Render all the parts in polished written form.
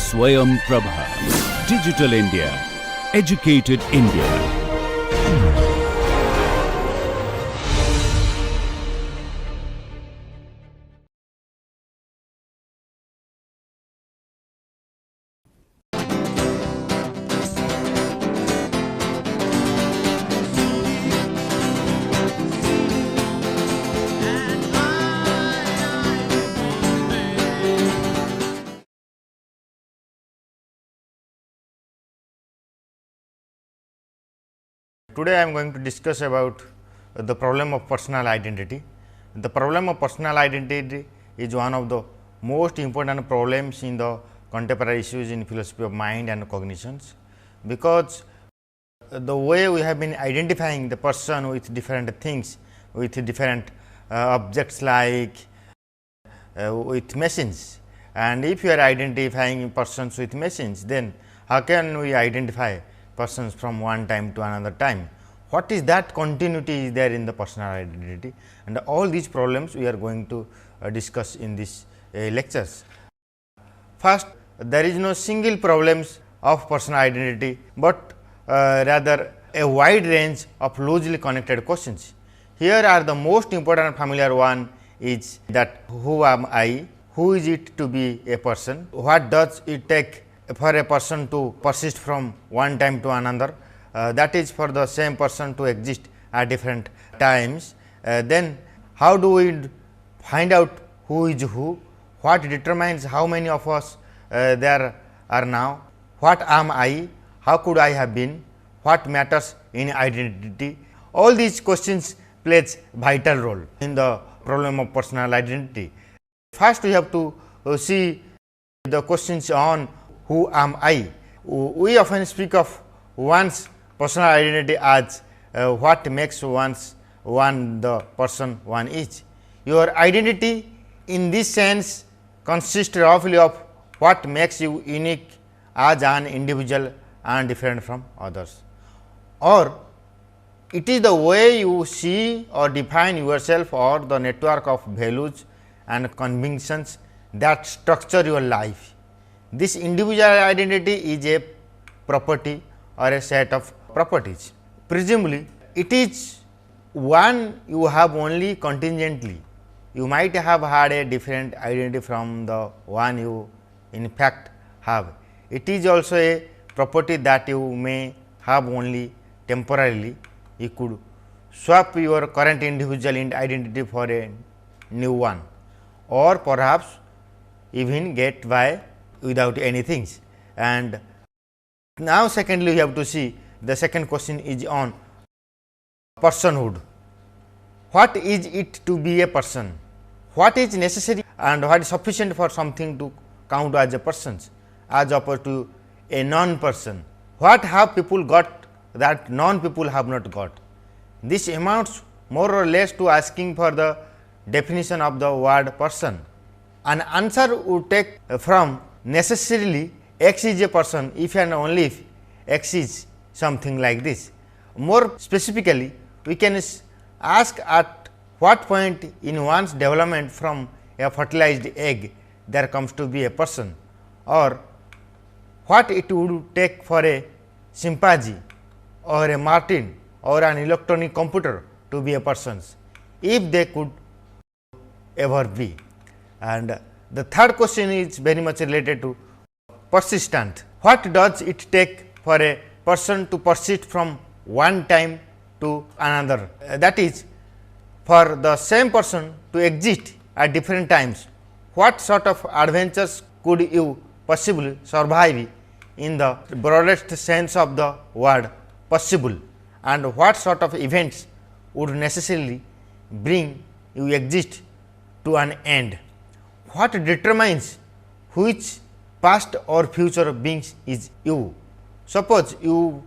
Swayam Prabha. Digital India. Educated India. Today I am going to discuss about the problem of personal identity. The problem of personal identity is one of the most important problems in the contemporary issues in philosophy of mind and cognitions, because the way we have been identifying the person with different things, with different objects like with machines, and if you are identifying persons with machines, then how can we identify persons from one time to another time? What is that continuity is there in the personal identity? And all these problems we are going to discuss in these lectures. First, there is no single problems of personal identity, but rather a wide range of loosely connected questions. Here are the most important familiar one is that who am I, who is it to be a person, what does it take for a person to persist from one time to another, that is for the same person to exist at different times. Then how do we find out who is who, what determines how many of us there are now, what am I, how could I have been, what matters in identity. All these questions plays vital role in the problem of personal identity. First we have to see the questions on who am I. We often speak of one's personal identity as what makes one the person one is. Your identity in this sense consists roughly of what makes you unique as an individual and different from others, or it is the way you see or define yourself, or the network of values and convictions that structure your life. This individual identity is a property or a set of properties. Presumably, it is one you have only contingently. You might have had a different identity from the one you in fact have. It is also a property that you may have only temporarily. You could swap your current individual identity for a new one, or perhaps even get by without anything. And now secondly, we have to see the second question is on personhood. What is it to be a person? What is necessary and what is sufficient for something to count as a person as opposed to a non-person? What have people got that non-people have not got? This amounts more or less to asking for the definition of the word person. An answer would take from necessarily X is a person if and only if X is something like this. More specifically, we can ask at what point in one's development from a fertilized egg there comes to be a person, or what it would take for a chimpanzee or a martin or an electronic computer to be a person, if they could ever be. And the third question is very much related to persistent. What does it take for a person to persist from one time to another? That is, for the same person to exist at different times, what sort of adventures could you possibly survive in the broadest sense of the word possible, and what sort of events would necessarily bring you exist to an end? What determines which past or future beings is you? Suppose you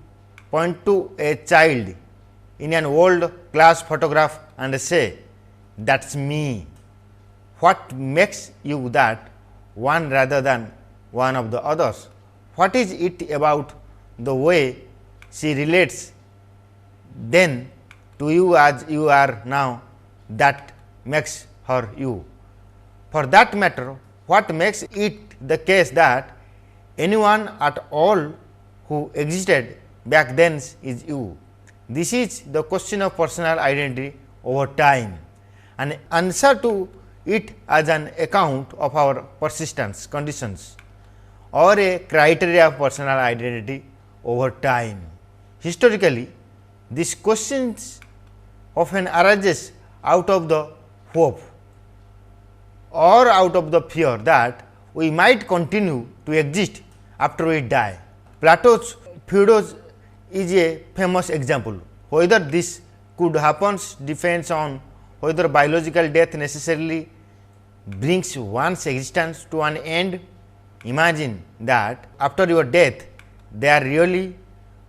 point to a child in an old class photograph and say, that is me. What makes you that one rather than one of the others? What is it about the way she relates then to you as you are now that makes her you? For that matter, what makes it the case that anyone at all who existed back then is you. This is the question of personal identity over time. An answer to it as an account of our persistence conditions or a criteria of personal identity over time. Historically, these questions often arises out of the hope or out of the fear that we might continue to exist after we die. Plato's Phaedos is a famous example. Whether this could happen depends on whether biological death necessarily brings one's existence to an end. Imagine that after your death, there really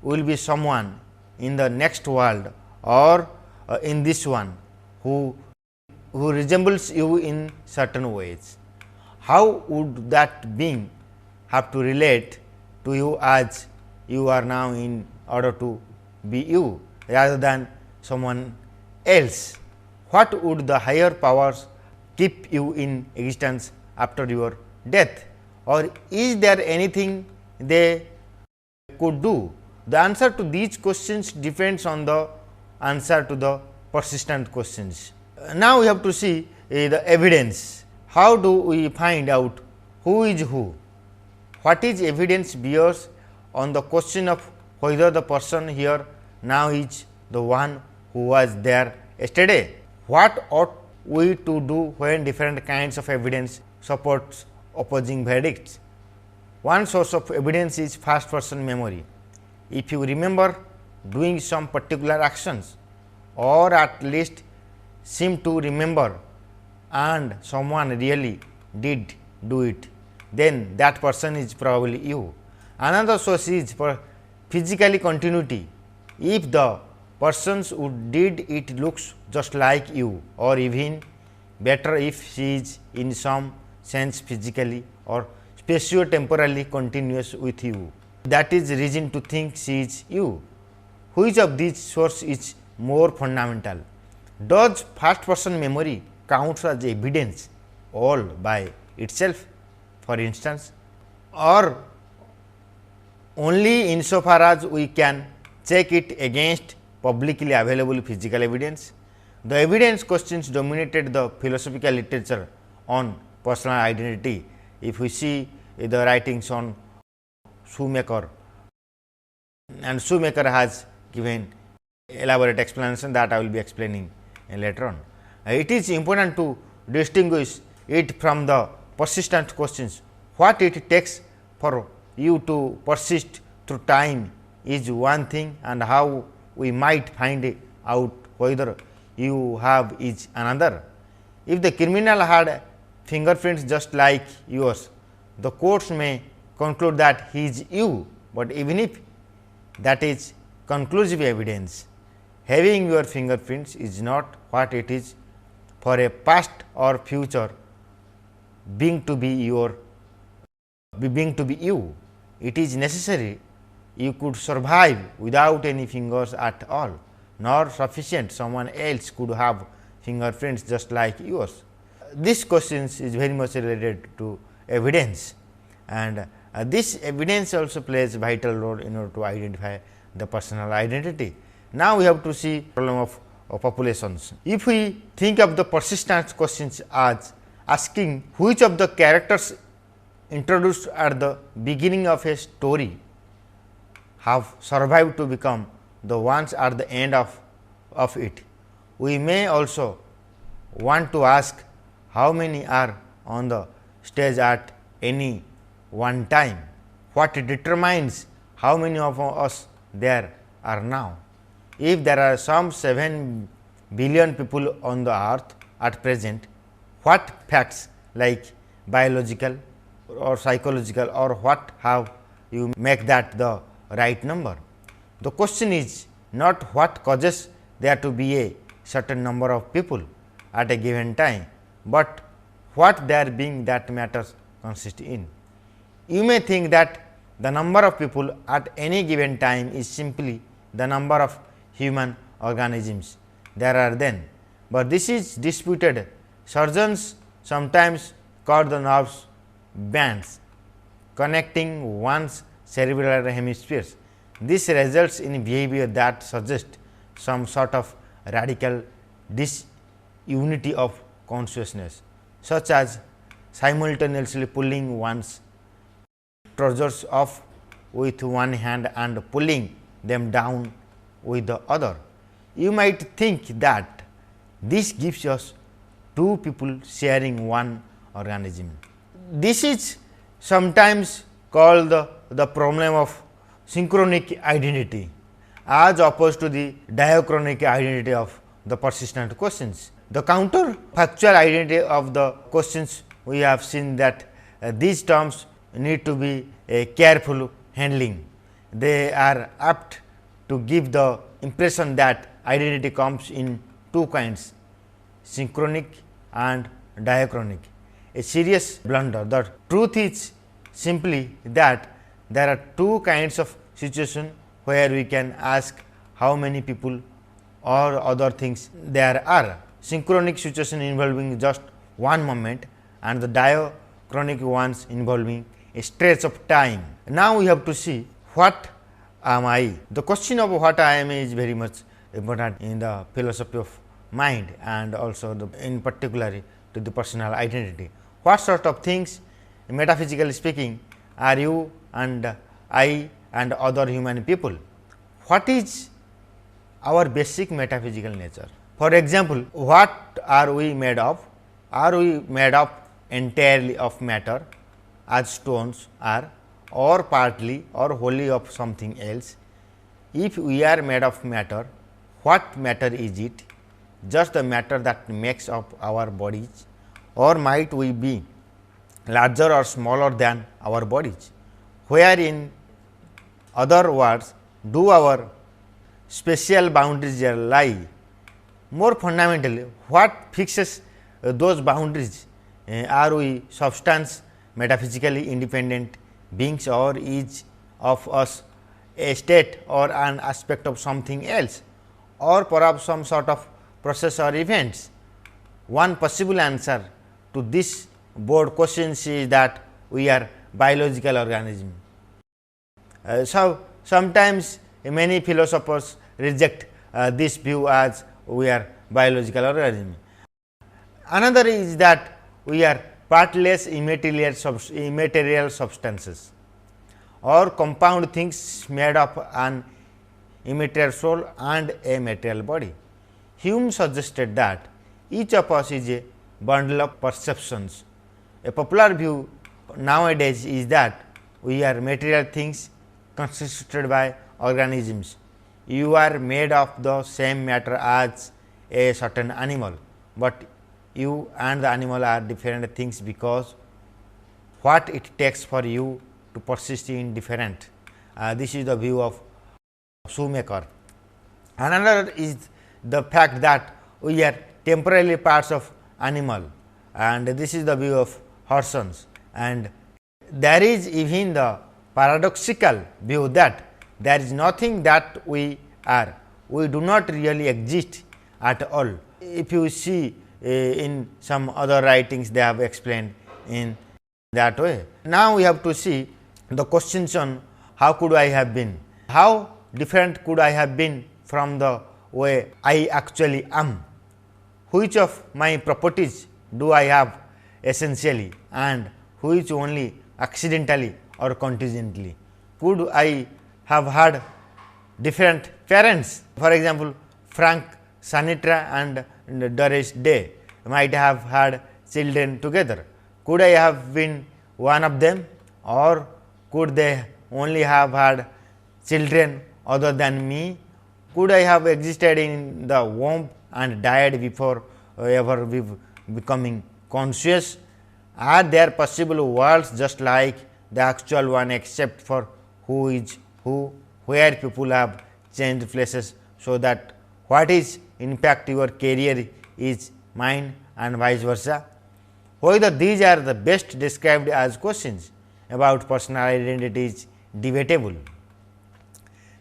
will be someone in the next world or in this one who resembles you in certain ways. How would that being have to relate to you as you are now in order to be you rather than someone else? What would the higher powers keep you in existence after your death, or is there anything they could do? The answer to these questions depends on the answer to the persistent questions. Now, we have to see the evidence. How do we find out who is who? What is evidence bears on the question of whether the person here now is the one who was there yesterday? What ought we to do when different kinds of evidence supports opposing verdicts? One source of evidence is first person memory. If you remember doing some particular actions or at least seem to remember and someone really did do it, then that person is probably you. Another source is for physically continuity. If the persons who did it looks just like you, or even better if she is in some sense physically or spatio-temporally continuous with you, that is reason to think she is you. Which of these sources is more fundamental? Does first person memory count as evidence all by itself, for instance, or only insofar as we can check it against publicly available physical evidence? The evidence questions dominated the philosophical literature on personal identity. If we see the writings on Shoemaker, and Shoemaker has given elaborate explanation that I will be explaining later on. It is important to distinguish it from the persistent questions. What it takes for you to persist through time is one thing, and how we might find out whether you have is another. If the criminal had fingerprints just like yours, the courts may conclude that he is you, but even if that is conclusive evidence, having your fingerprints is not what it is for a past or future being to be you. It is necessary you could survive without any fingers at all, nor sufficient someone else could have fingerprints just like yours. This question is very much related to evidence, and this evidence also plays vital role in order to identify the personal identity. Now, we have to see problem of populations. If we think of the persistent questions as asking which of the characters introduced at the beginning of a story have survived to become the ones at the end of it, we may also want to ask how many are on the stage at any one time. What determines how many of us there are now? If there are some 7 billion people on the earth at present, what facts like biological or psychological or what have you make that the right number? The question is not what causes there to be a certain number of people at a given time, but what there being that matters consist in. You may think that the number of people at any given time is simply the number of human organisms there are then, but this is disputed. Surgeons sometimes call the nerves bands connecting one's cerebral hemispheres. This results in behavior that suggests some sort of radical disunity of consciousness, such as simultaneously pulling one's trousers off with one hand and pulling them down with the other. You might think that this gives us two people sharing one organism. This is sometimes called the problem of synchronic identity, as opposed to the diachronic identity of the persistent questions. The counterfactual identity of the questions, we have seen that these terms need to be a careful handling. They are apt to give the impression that identity comes in two kinds, synchronic and diachronic, a serious blunder. The truth is simply that there are two kinds of situation where we can ask how many people or other things there are. Synchronic situation involving just one moment and the diachronic ones involving a stretch of time. Now, we have to see what am I. The question of what I am is very much important in the philosophy of mind and also in particular to the personal identity. What sort of things, metaphysically speaking, are you and I and other human people? What is our basic metaphysical nature? For example, what are we made of? Are we made of entirely of matter as stones are, or partly or wholly of something else? If we are made of matter, what matter is it? Just the matter that makes up our bodies, or might we be larger or smaller than our bodies? Where, in other words, do our spatial boundaries lie? More fundamentally, what fixes those boundaries? Are we substance, metaphysically independent beings, or each of us a state or an aspect of something else, or perhaps some sort of process or events? One possible answer to this broad questions is that we are biological organism. So, sometimes many philosophers reject this view as we are biological organism. Another is that we are partless immaterial substances or compound things made of an immaterial soul and a material body. Hume suggested that each of us is a bundle of perceptions. A popular view nowadays is that we are material things constituted by organisms. You are made of the same matter as a certain animal, but you and the animal are different things because what it takes for you to persist in different. This is the view of Shoemaker. Another is the fact that we are temporarily parts of animal, and this is the view of Horsons. And there is even the paradoxical view that there is nothing that we are. We do not really exist at all. If you see in some other writings, they have explained in that way. Now, we have to see the questions on how could I have been, how different could I have been from the way I actually am, which of my properties do I have essentially and which only accidentally or contingently. Could I have had different parents? For example, Frank Sinatra and Doris Day might have had children together. Could I have been one of them, or could they only have had children other than me? Could I have existed in the womb and died before ever becoming conscious? Are there possible worlds just like the actual one, except for who is who, where people have changed places, so that what is in fact your career is mine and vice versa? Whether these are the best described as questions about personal identity is debatable.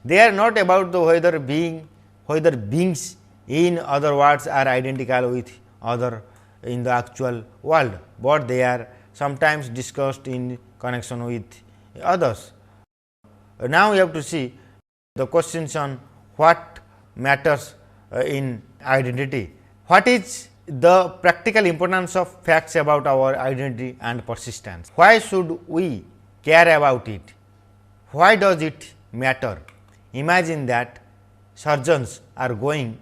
They are not about the whether beings in other words are identical with other in the actual world, but they are sometimes discussed in connection with others. Now, we have to see the questions on what matters in identity. What is the practical importance of facts about our identity and persistence? Why should we care about it? Why does it matter? Imagine that surgeons are going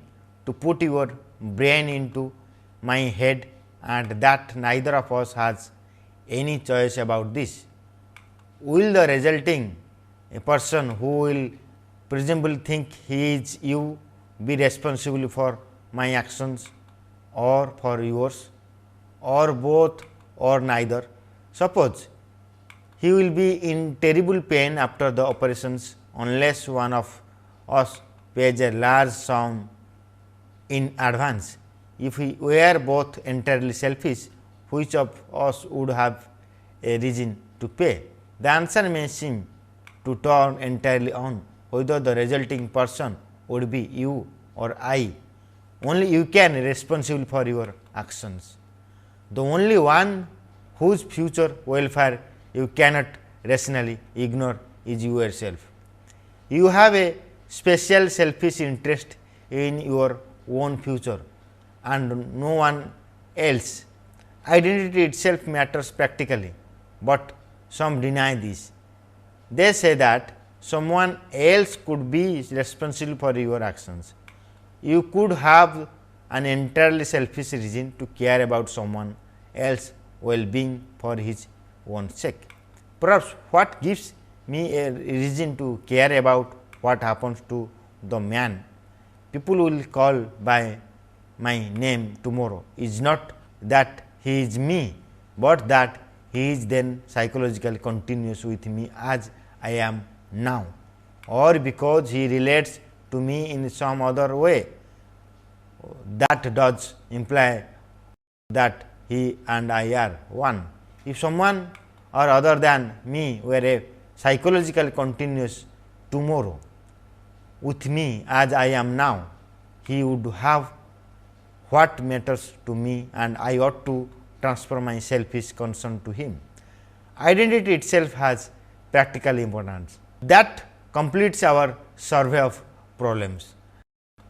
to put your brain into my head and that neither of us has any choice about this. Will the resulting person who will presumably think he is you be responsible for my actions or for yours, or both or neither? Suppose he will be in terrible pain after the operations unless one of us pays a large sum in advance. If we were both entirely selfish, which of us would have a reason to pay? The answer may seem to turn entirely on whether the resulting person would be you or I. Only you can be responsible for your actions. The only one whose future welfare you cannot rationally ignore is yourself. You have a special selfish interest in your own future and no one else. Identity itself matters practically, but some deny this. They say that someone else could be responsible for your actions. You could have an entirely selfish reason to care about someone else's well-being for his own sake. Perhaps what gives me a reason to care about what happens to the man people will call by my name tomorrow is not that he is me, but that he is then psychologically continuous with me as I am now, or because he relates to me in some other way. That does imply that he and I are one. If someone or other than me were a psychological continuous tomorrow with me as I am now, he would have what matters to me and I ought to transfer my selfish concern to him. Identity itself has practical importance. That completes our survey of problems.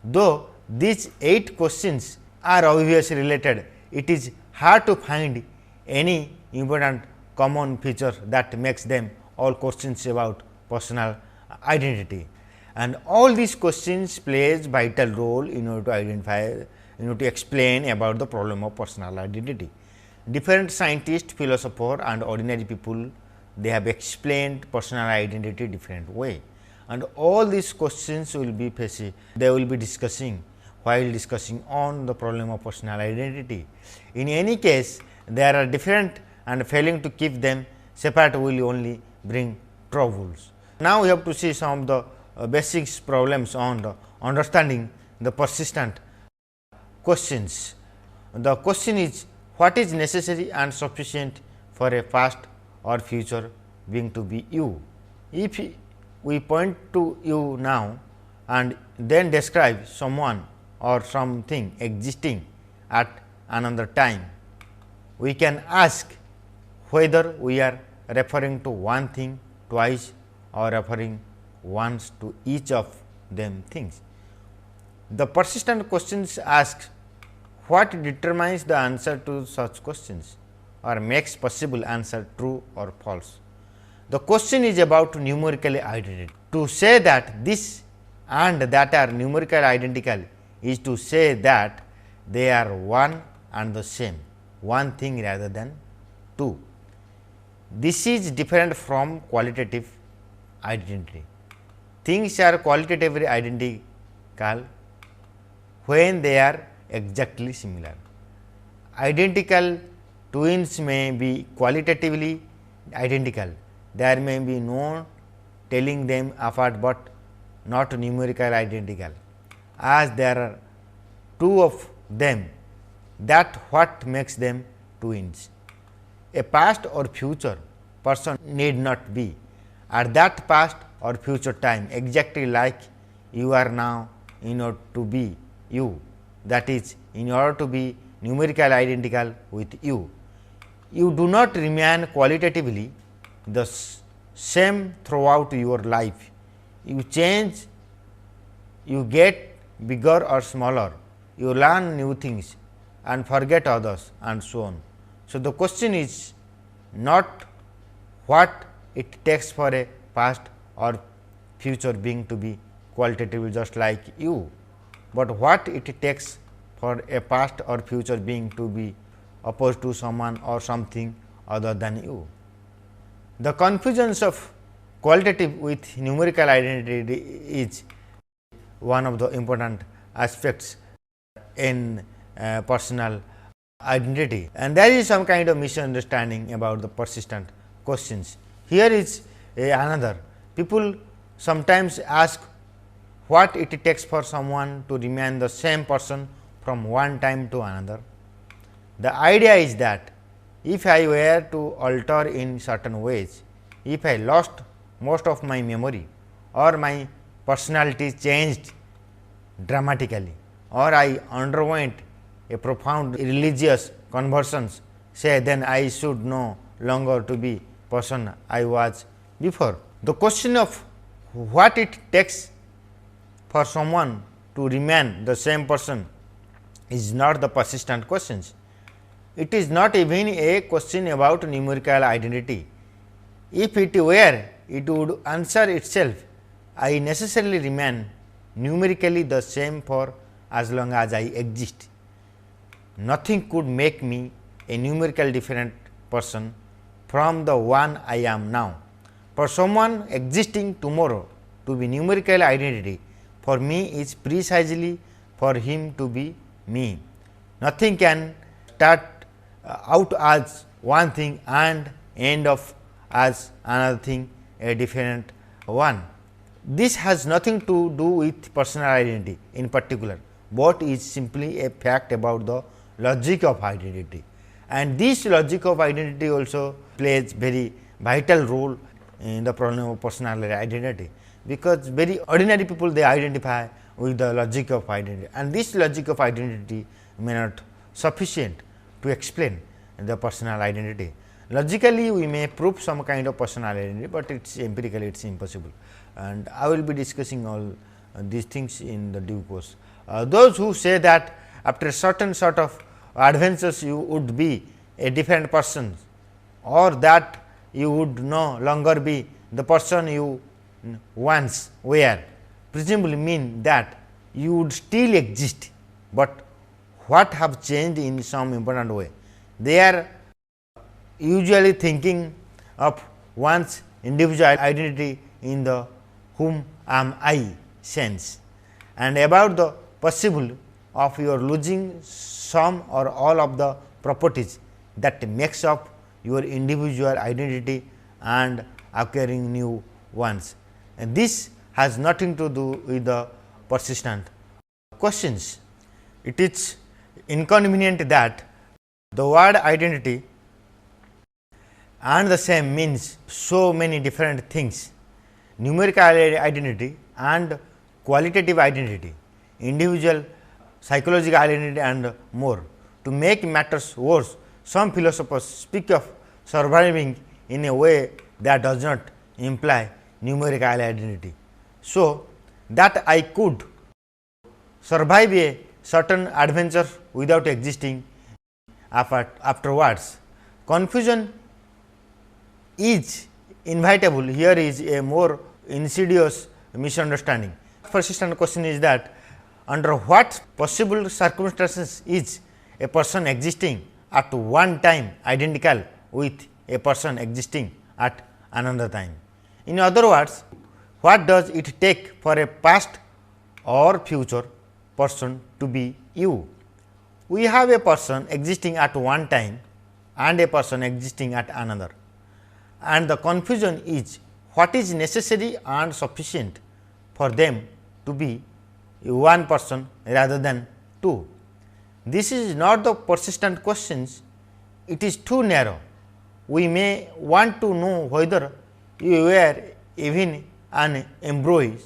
Though these 8 questions are obviously related, it is hard to find any important common feature that makes them all questions about personal identity. And all these questions plays vital role in order to identify, to explain about the problem of personal identity. Different scientists, philosophers and ordinary people, they have explained personal identity different way, and all these questions will be facing, they will be discussing while discussing on the problem of personal identity. In any case, there are different and failing to keep them separate will only bring troubles. Now, we have to see some of the basic problems on the understanding the persistent questions. The question is, what is necessary and sufficient for a past or future being to be you? If we point to you now and then describe someone or something existing at another time, we can ask whether we are referring to one thing twice or referring once to each of them things. The persistent questions ask what determines the answer to such questions or makes possible answer true or false. The question is about numerical identity. To say that this and that are numerically identical is to say that they are one and the same, one thing rather than two. This is different from qualitative identity. Things are qualitatively identical when they are exactly similar. Identical twins may be qualitatively identical. There may be no telling them apart, but not numerical identical. As there are two of them, that what makes them twins. A past or future person need not be at that past or future time exactly like you are now in order to be you, that is, in order to be numerically identical with you. You do not remain qualitatively the same throughout your life. You change, you get bigger or smaller, you learn new things and forget others and so on. So, the question is not what it takes for a past or future being to be qualitative just like you, but what it takes for a past or future being to be opposed to someone or something other than you. The confusions of qualitative with numerical identity is one of the important aspects in personal identity, and there is some kind of misunderstanding about the persistent questions. Here is another. People sometimes ask what it takes for someone to remain the same person from one time to another. The idea is that if I were to alter in certain ways, if I lost most of my memory or my personality changed dramatically, or I underwent a profound religious conversions, say, then I should no longer to be person I was before. The question of what it takes for someone to remain the same person is not the persistent questions. It is not even a question about numerical identity. If it were, it would answer itself. I necessarily remain numerically the same for as long as I exist. Nothing could make me a numerical different person from the one I am now. For someone existing tomorrow to be numerical identity, for me is precisely for him to be me. Nothing can start out as one thing and end of as another thing, a different one. This has nothing to do with personal identity in particular, but is simply a fact about the logic of identity, and this logic of identity also plays very vital role in the problem of personal identity, because very ordinary people they identify with the logic of identity, and this logic of identity may not sufficient to explain the personal identity. Logically we may prove some kind of personal identity, but it is empirically it is impossible, and I will be discussing all these things in the due course. Those who say that after a certain sort of adventures you would be a different person, or that you would no longer be the person you once were, presumably mean that you would still exist, but what have changed in some important way. They are usually thinking of one's individual identity in the whom am I sense, and about the possible of your losing some or all of the properties that makes up your individual identity and acquiring new ones. And this has nothing to do with the persistent questions. It is inconvenient that the word identity and the same means so many different things: numerical identity and qualitative identity, individual psychological identity and more. To make matters worse, some philosophers speak of surviving in a way that does not imply numerical identity, so that I could survive a certain adventure without existing afterwards. Confusion is inevitable. Here is a more insidious misunderstanding. Persistent question is that under what possible circumstances is a person existing at one time identical with a person existing at another time. In other words, what does it take for a past or future person to be you? We have a person existing at one time and a person existing at another, and the confusion is what is necessary and sufficient for them to be one person rather than two. This is not the persistent questions, it is too narrow. We may want to know whether you were even an embryo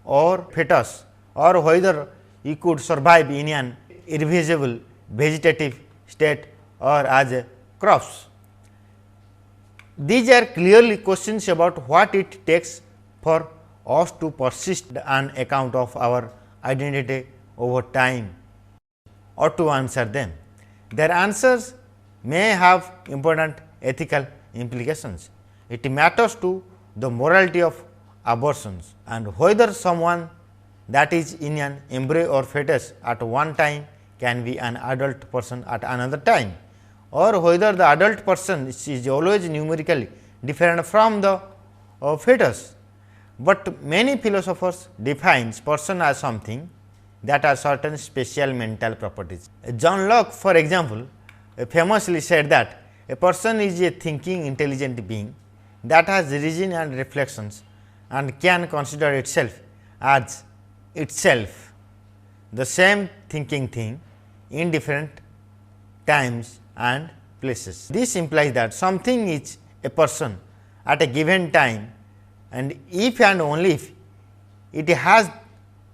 or fetus, or whether you could survive in an irreversible vegetative state or as a crops. These are clearly questions about what it takes for us to persist an account of our identity over time or to answer them. Their answers may have important ethical implications. It matters to the morality of abortions and whether someone that is in an embryo or fetus at one time can be an adult person at another time, or whether the adult person is always numerically different from the fetus. But many philosophers define person as something that has certain special mental properties. John Locke, for example, famously said that a person is a thinking intelligent being that has reason and reflections and can consider itself as itself the same thinking thing in different times and places. This implies that something is a person at a given time, and if and only if it has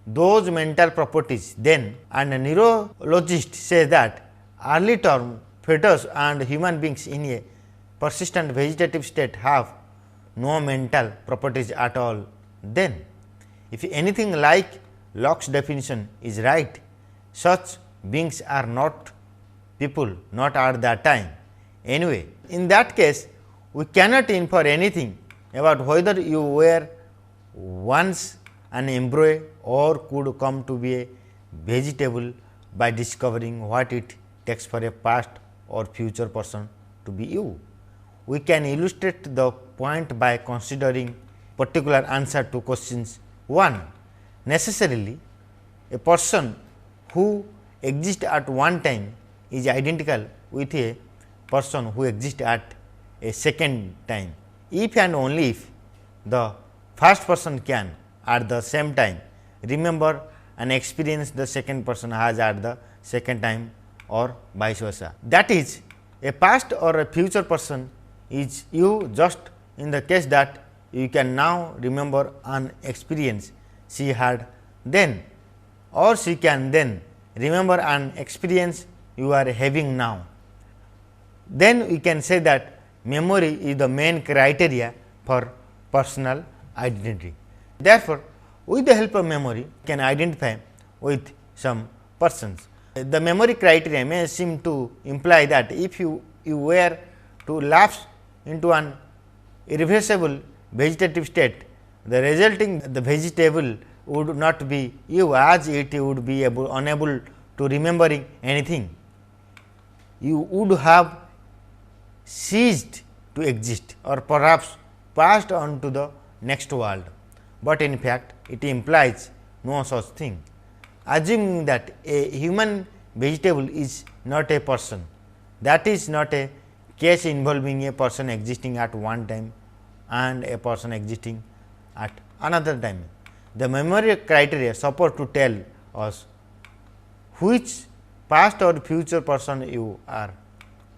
those mental properties, then, and a neurologist says that early term fetus and human beings in a persistent vegetative state have no mental properties at all. Then, if anything like Locke's definition is right, such beings are not people, not at that time. Anyway, in that case, we cannot infer anything about whether you were once an embryo or could come to be a vegetable by discovering what it takes for a past or future person to be you. We can illustrate the point by considering particular answer to questions 1. Necessarily, a person who exists at one time is identical with a person who exists at a second time, if and only if the first person can at the same time remember an experience the second person has at the second time, or vice versa. That is, a past or a future person is you just in the case that you can now remember an experience she had then, or she can then remember an experience you are having now. Then we can say that memory is the main criteria for personal identity. Therefore, with the help of memory, we can identify with some persons. The memory criteria may seem to imply that if you were to lapse into an irreversible vegetative state, the resulting the vegetable would not be you, as it would be unable to remembering anything. You would have ceased to exist or perhaps passed on to the next world, but in fact it implies no such thing. Assuming that a human vegetable is not a person, that is not a case involving a person existing at one time and a person existing at another time. The memory criteria support to tell us which past or future person you are,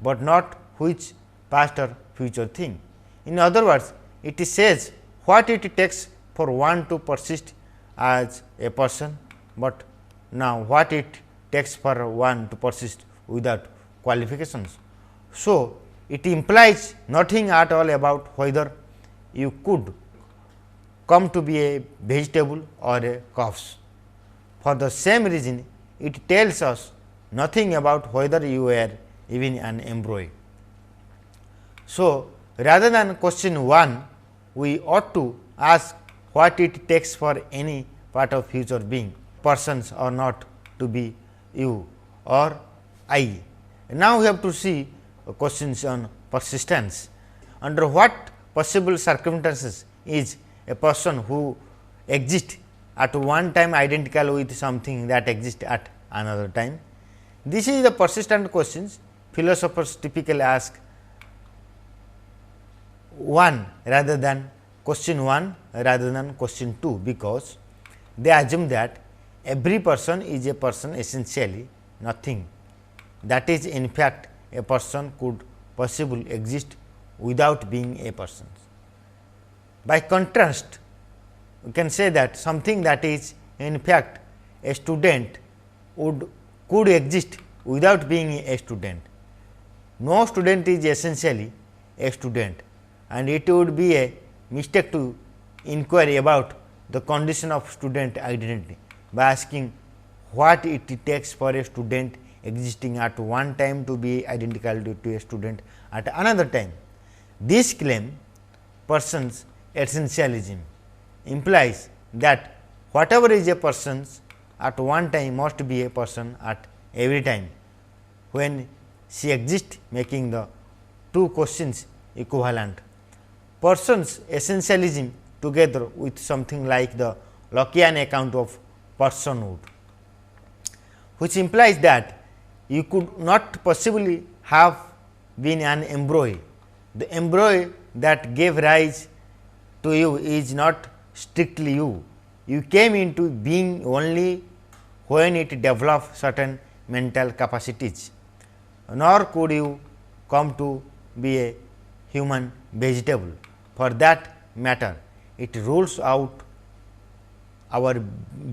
but not which past or future thing. In other words, it says what it takes for one to persist as a person, but now what it takes for one to persist without qualifications. So, it implies nothing at all about whether you could come to be a vegetable or a corpse. For the same reason, it tells us nothing about whether you were even an embryo. So, rather than question 1, we ought to ask what it takes for any part of future being, persons or not, to be you or I. Now, we have to see questions on persistence. Under what possible circumstances is a person who exists at one time identical with something that exists at another time? This is the persistent questions philosophers typically ask question 1 rather than question 2, because they assume that every person is a person essentially nothing, that is in fact a person could possibly exist without being a person. By contrast, we can say that something that is in fact a student could exist without being a student. No student is essentially a student, and it would be a mistake to inquire about the condition of student identity by asking what it takes for a student existing at one time to be identical to a student at another time. This claim, person's essentialism, implies that whatever is a person at one time must be a person at every time when she exists, making the two questions equivalent. Person's essentialism together with something like the Lockean account of personhood, which implies that you could not possibly have been an embryo. The embryo that gave rise to you is not strictly you. You came into being only when it developed certain mental capacities, nor could you come to be a human vegetable. For that matter, it rules out our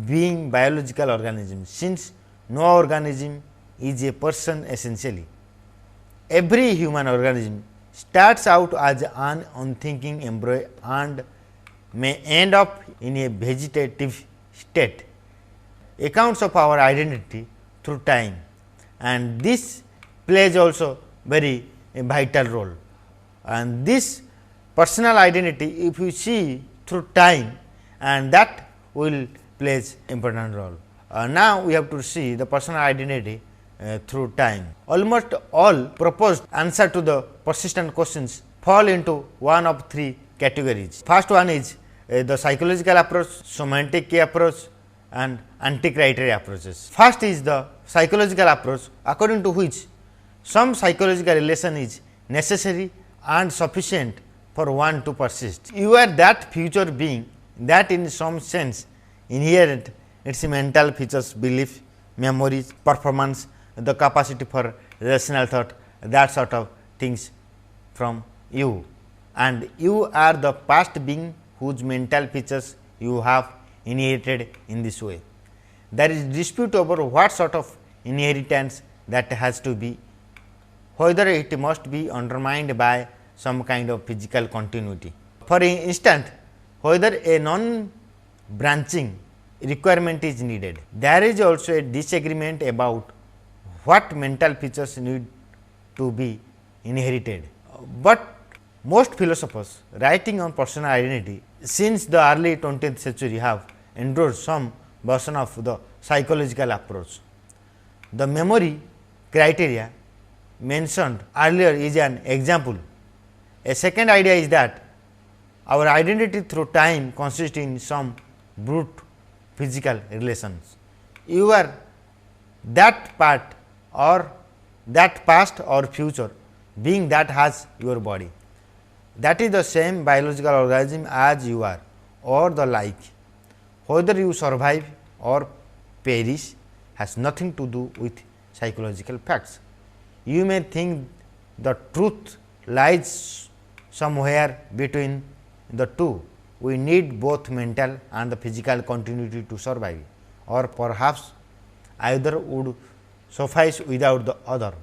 being biological organisms, since no organism is a person essentially. Every human organism starts out as an unthinking embryo and may end up in a vegetative state. Accounts of our identity through time, and this plays also very vital role. And this personal identity, if you see through time, and that will plays important role. Now, we have to see the personal identity through time. Almost all proposed answer to the persistent questions fall into one of three categories. First one is the psychological approach, semantic approach, and anti-criteria approaches. First is the psychological approach, according to which some psychological relation is necessary and sufficient for one to persist. You are that future being that in some sense inherit its mental features, belief, memories, performance, the capacity for rational thought, that sort of things from you, and you are the past being whose mental features you have inherited in this way. There is dispute over what sort of inheritance that has to be, whether it must be undermined by some kind of physical continuity. For instance, whether a non-branching requirement is needed. There is also a disagreement about what mental features need to be inherited, but most philosophers writing on personal identity since the early 20th century have endorsed some version of the psychological approach. The memory criteria mentioned earlier is an example. A second idea is that our identity through time consists in some brute physical relations. You are that part or that past or future being that has your body, that is the same biological organism as you are, or the like. Whether you survive or perish has nothing to do with psychological facts. You may think the truth lies somewhere between the two. We need both mental and the physical continuity to survive, or perhaps either would suffice without the other.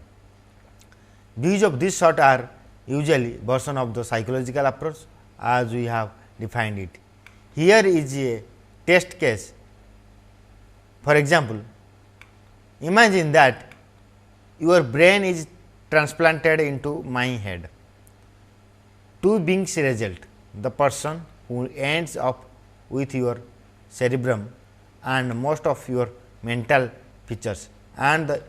Views of this sort are usually version of the psychological approach as we have defined it. Here is a test case. For example, imagine that your brain is transplanted into my head. Two beings result: the person who ends up with your cerebrum and most of your mental features, and the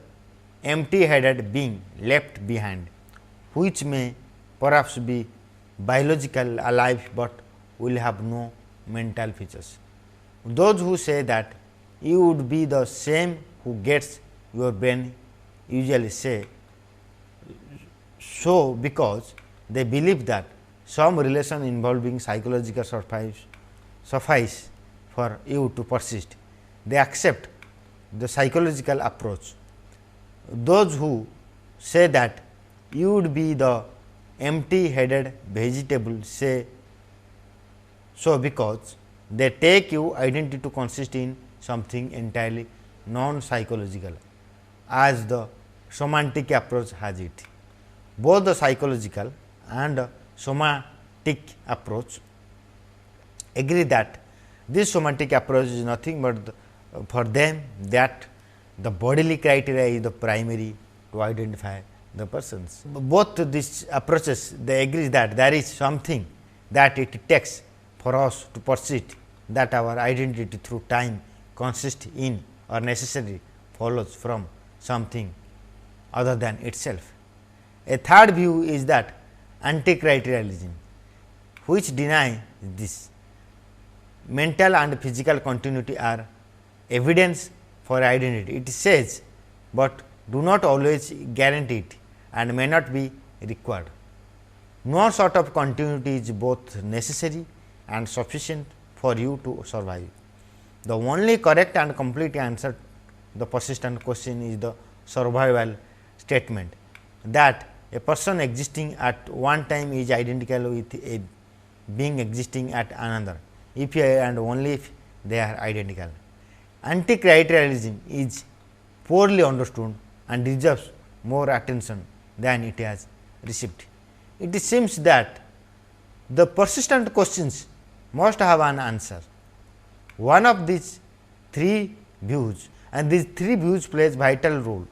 empty headed being left behind, which may perhaps be biological alive, but will have no mental features. Those who say that you would be the same who gets your brain usually say so because they believe that some relation involving psychological suffice for you to persist. They accept the psychological approach. Those who say that you would be the empty headed vegetable say so because they take your identity to consist in something entirely non psychological, as the semantic approach has it. Both the psychological and somatic semantic approach, agree that this semantic approach is nothing but for them that the bodily criteria is the primary to identify the persons. Both these approaches, they agree that there is something that it takes for us to perceive that our identity through time consists in or necessarily follows from something other than itself. A third view is that anti-criterialism, which deny this. Mental and physical continuity are evidence for identity. It says, but do not always guarantee it and may not be required. No sort of continuity is both necessary and sufficient for you to survive. The only correct and complete answer to the persistent question is the survival statement that a person existing at one time is identical with a being existing at another, if and only if they are identical. Anti-criterialism is poorly understood and deserves more attention than it has received. It seems that the persistent questions must have an answer. One of these three views, and these three views plays vital role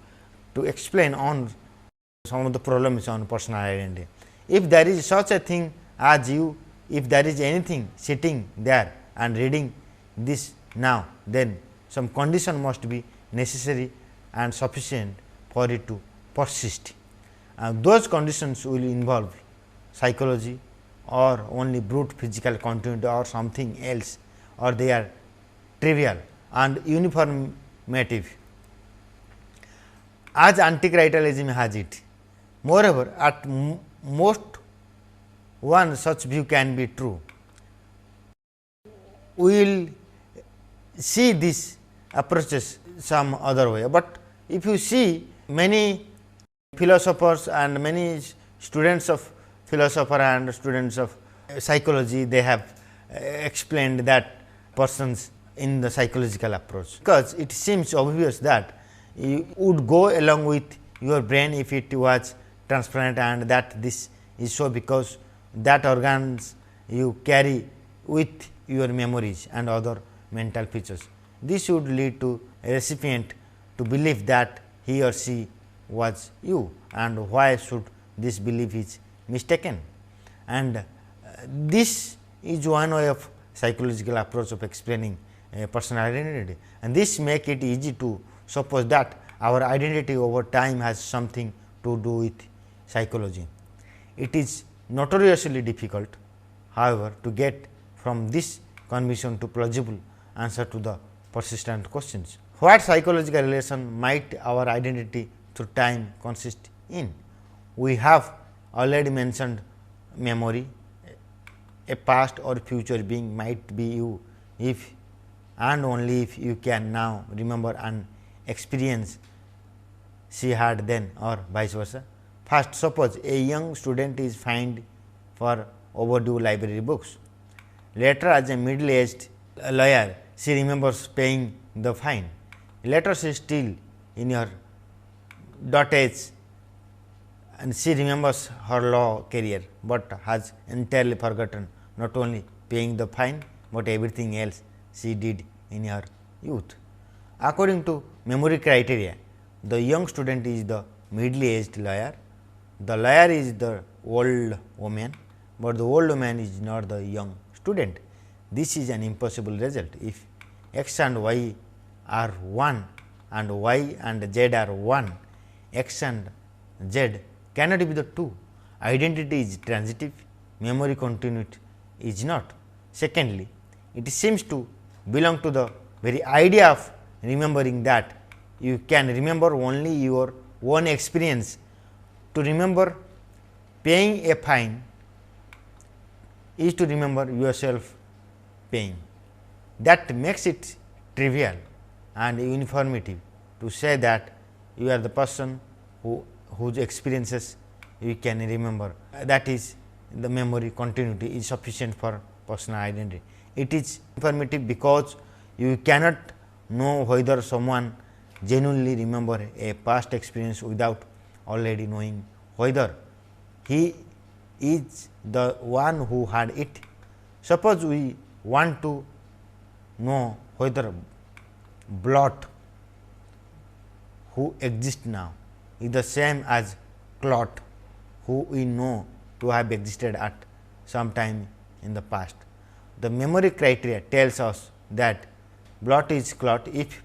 to explain on some of the problems on personal identity. If there is such a thing as you, if there is anything sitting there and reading this now, then some condition must be necessary and sufficient for it to persist. Those conditions will involve psychology or only brute physical continuity or something else, or they are trivial and uniformative as anti-criterialism has it. Moreover, at most one such view can be true. We will see these approaches some other way, but if you see many philosophers and many students of philosophy and students of psychology, they have explained that persons in the psychological approach, because it seems obvious that you would go along with your brain if it was transparent, and that this is so because that organs you carry with your memories and other mental features. This would lead to a recipient to believe that he or she was you, and why should this belief is mistaken, and this is one way of psychological approach of explaining personal identity, and this make it easy to suppose that our identity over time has something to do with psychology. It is notoriously difficult, however, to get from this conviction to plausible answer to the persistent questions. What psychological relation might our identity through time consist in? We have already mentioned memory. A past or future being might be you if and only if you can now remember an experience she had then, or vice versa. First, suppose a young student is fined for overdue library books. Later, as a middle-aged lawyer, she remembers paying the fine. Later, she is still in her dotage and she remembers her law career, but has entirely forgotten not only paying the fine, but everything else she did in her youth. According to memory criteria, the young student is the middle-aged lawyer, the lawyer is the old woman, but the old woman is not the young student. This is an impossible result. If x and y are 1 and y and z are 1, x and z cannot be the 2. Identity is transitive, memory continuity is not. Secondly, it seems to belong to the very idea of remembering that you can remember only your own experience. To remember paying a fine is to remember yourself paying. That makes it trivial and uniformative to say that you are the person whose experiences you can remember. That is, the memory continuity is sufficient for personal identity. It is informative because you cannot know whether someone genuinely remember a past experience without already knowing whether he is the one who had it. Suppose we want to know whether blot who exists now is the same as clot who we know to have existed at some time in the past. The memory criteria tells us that blot is clot if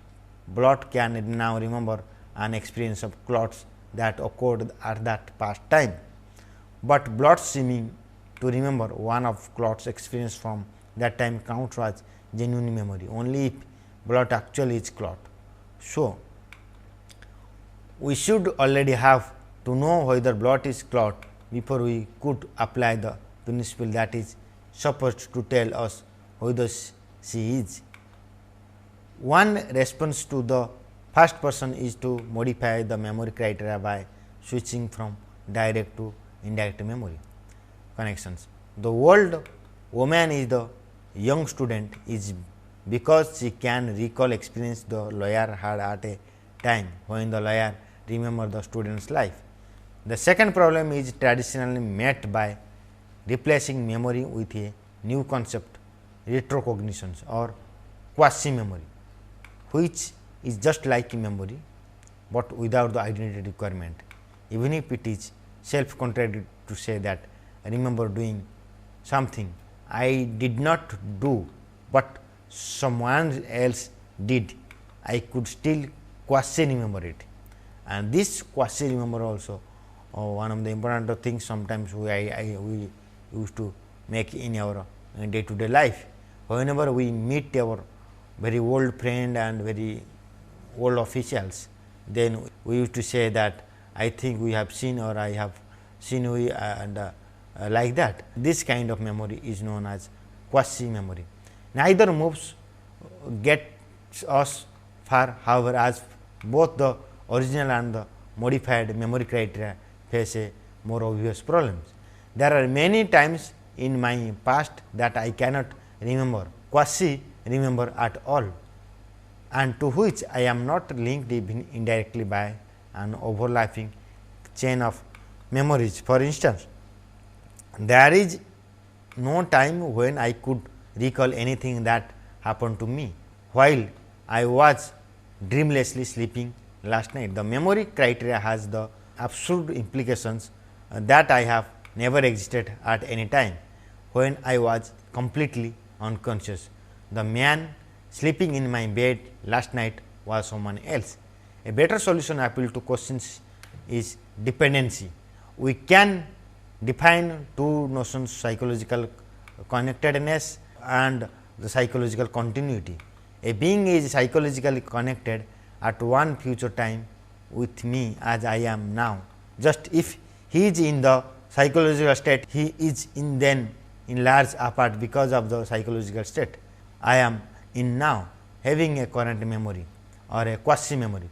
blot can now remember an experience of clots that occurred at that past time, but blot seeming to remember one of clot's experience from that time counts as genuine memory only if blot actually is clot. So, we should already have to know whether blot is clot before we could apply the principle that is supposed to tell us whether she is. One response to the first person is to modify the memory criteria by switching from direct to indirect memory connections. The old woman is the young student is because she can recall experience the lawyer had at a time when the lawyer remember the student's life. The second problem is traditionally met by replacing memory with a new concept, retrocognition or quasi memory, which is just like memory, but without the identity requirement. Even if it is self contradictory to say that I remember doing something I did not do, but someone else did, I could still quasi remember it. And this quasi remember also one of the important things sometimes we used to make in our day to day life. Whenever we meet our very old friend and very old officials, then we used to say that I think we have seen or I have seen we and like that. This kind of memory is known as quasi memory. Neither moves gets us far, however, as both the original and the modified memory criteria face a more obvious problems. There are many times in my past that I cannot remember, quasi remember at all, and to which I am not linked even indirectly by an overlapping chain of memories. For instance, there is no time when I could recall anything that happened to me while I was dreamlessly sleeping last night. The memory criteria has the absurd implications that I have never existed at any time when I was completely unconscious. The man sleeping in my bed last night was someone else. A better solution appeal to questions is dependency. We can define two notions, psychological connectedness and the psychological continuity. A being is psychologically connected at one future time with me as I am now. Just if he is in the psychological state, he is in then in large part because of the psychological state I am in now, having a current memory or a quasi memory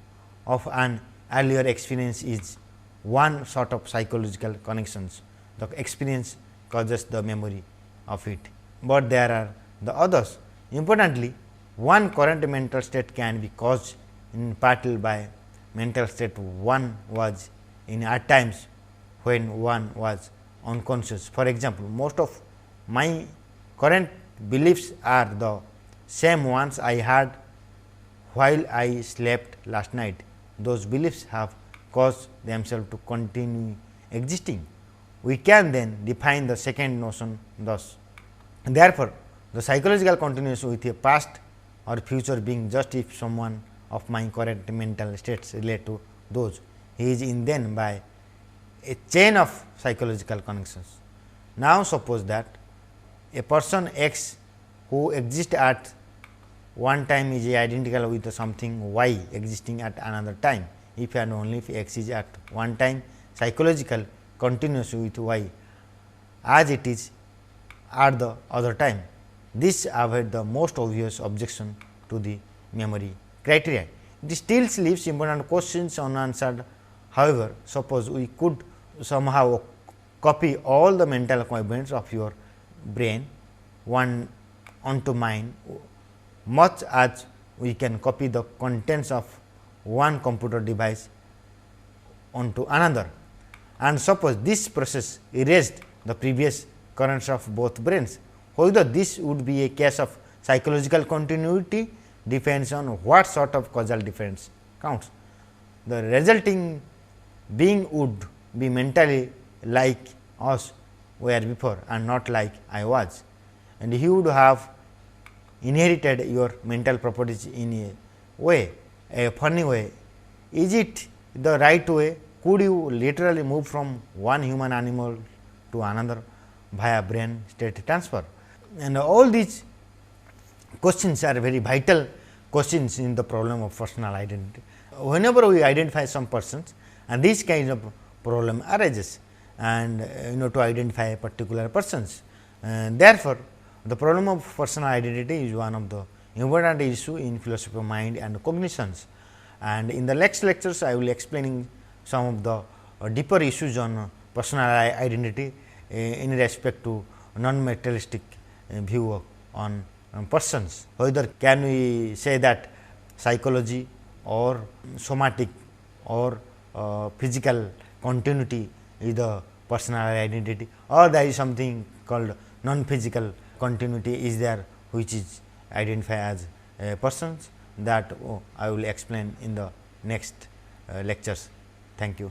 of an earlier experience is one sort of psychological connections. The experience causes the memory of it, but there are the others. Importantly, one current mental state can be caused in part by mental state one was in at times when one was unconscious. For example, most of my current beliefs are the same ones I had while I slept last night. Those beliefs have caused themselves to continue existing. We can then define the second notion thus. Therefore, the psychological continues with a past or future being just if someone of my current mental states relate to those he is in then by a chain of psychological connections. Now, suppose that a person X who exists at one time is identical with something Y existing at another time, if and only if X is at one time psychological continuous with Y as it is at the other time. This avoids the most obvious objection to the memory criteria. It still leaves important questions unanswered. However, suppose we could somehow copy all the mental events of your brain one onto mine, much as we can copy the contents of one computer device onto another, and suppose this process erased the previous currents of both brains. Whether this would be a case of psychological continuity depends on what sort of causal difference counts. The resulting being would be mentally like us were before and not like I was, and he would have inherited your mental properties in a way, a funny way. Is it the right way? Could you literally move from one human animal to another via brain state transfer? And all these questions are very vital questions in the problem of personal identity. Whenever we identify some persons and this kind of problem arises, and to identify particular persons, and therefore, the problem of personal identity is one of the important issue in philosophy of mind and cognitions. And in the next lectures, I will explaining some of the deeper issues on personal identity in respect to non-materialistic view on persons. Whether can we say that psychology or somatic or physical continuity is the personal identity, or there is something called non-physical continuity is there which is identified as persons. That I will explain in the next lectures. Thank you.